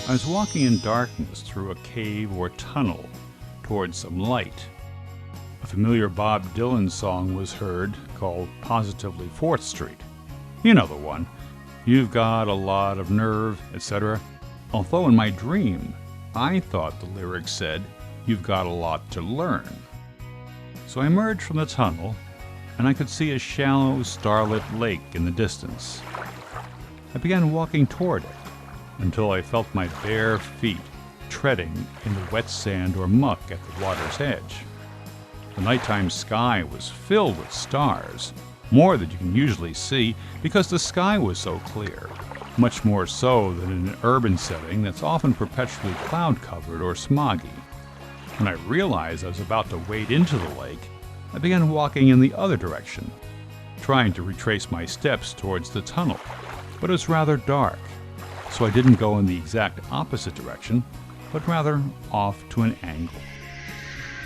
I was walking in darkness through a cave or tunnel towards some light. A familiar Bob Dylan song was heard called Positively 4th Street. You know the one. You've got a lot of nerve, etc. Although in my dream, I thought the lyrics said, you've got a lot to learn. So I emerged from the tunnel, and I could see a shallow, starlit lake in the distance. I began walking toward it until I felt my bare feet treading in the wet sand or muck at the water's edge. The nighttime sky was filled with stars, more than you can usually see because the sky was so clear, much more so than in an urban setting that's often perpetually cloud-covered or smoggy. When I realized I was about to wade into the lake, I began walking in the other direction, trying to retrace my steps towards the tunnel, but it was rather dark, so I didn't go in the exact opposite direction, but rather off to an angle.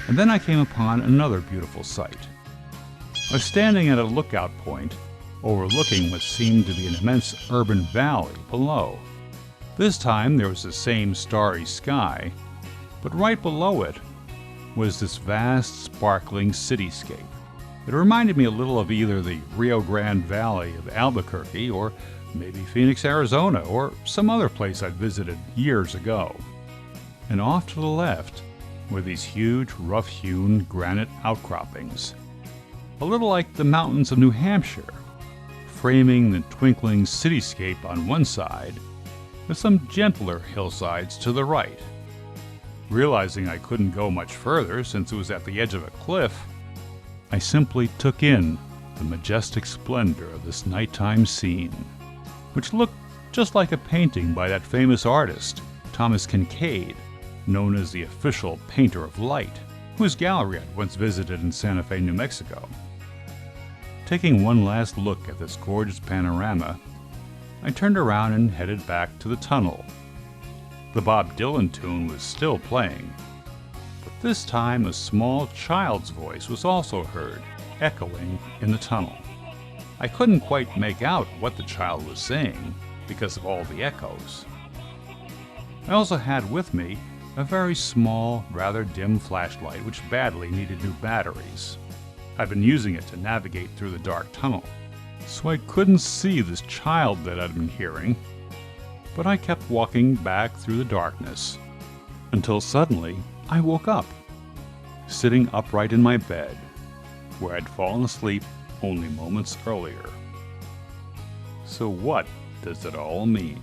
And then I came upon another beautiful sight. I was standing at a lookout point, overlooking what seemed to be an immense urban valley below. This time there was the same starry sky, but right below it was this vast, sparkling cityscape. It reminded me a little of either the Rio Grande Valley of Albuquerque or maybe Phoenix, Arizona, or some other place I'd visited years ago. And off to the left were these huge, rough-hewn granite outcroppings, a little like the mountains of New Hampshire, framing the twinkling cityscape on one side, with some gentler hillsides to the right. Realizing I couldn't go much further since it was at the edge of a cliff, I simply took in the majestic splendor of this nighttime scene, which looked just like a painting by that famous artist, Thomas Kincaid, known as the official painter of light, whose gallery I'd once visited in Santa Fe, New Mexico. Taking one last look at this gorgeous panorama, I turned around and headed back to the tunnel. The Bob Dylan tune was still playing, but this time a small child's voice was also heard, echoing in the tunnel. I couldn't quite make out what the child was saying because of all the echoes. I also had with me a very small, rather dim flashlight which badly needed new batteries. I'd been using it to navigate through the dark tunnel, so I couldn't see this child that I'd been hearing, but I kept walking back through the darkness until suddenly I woke up, sitting upright in my bed, where I'd fallen asleep only moments earlier. So what does it all mean?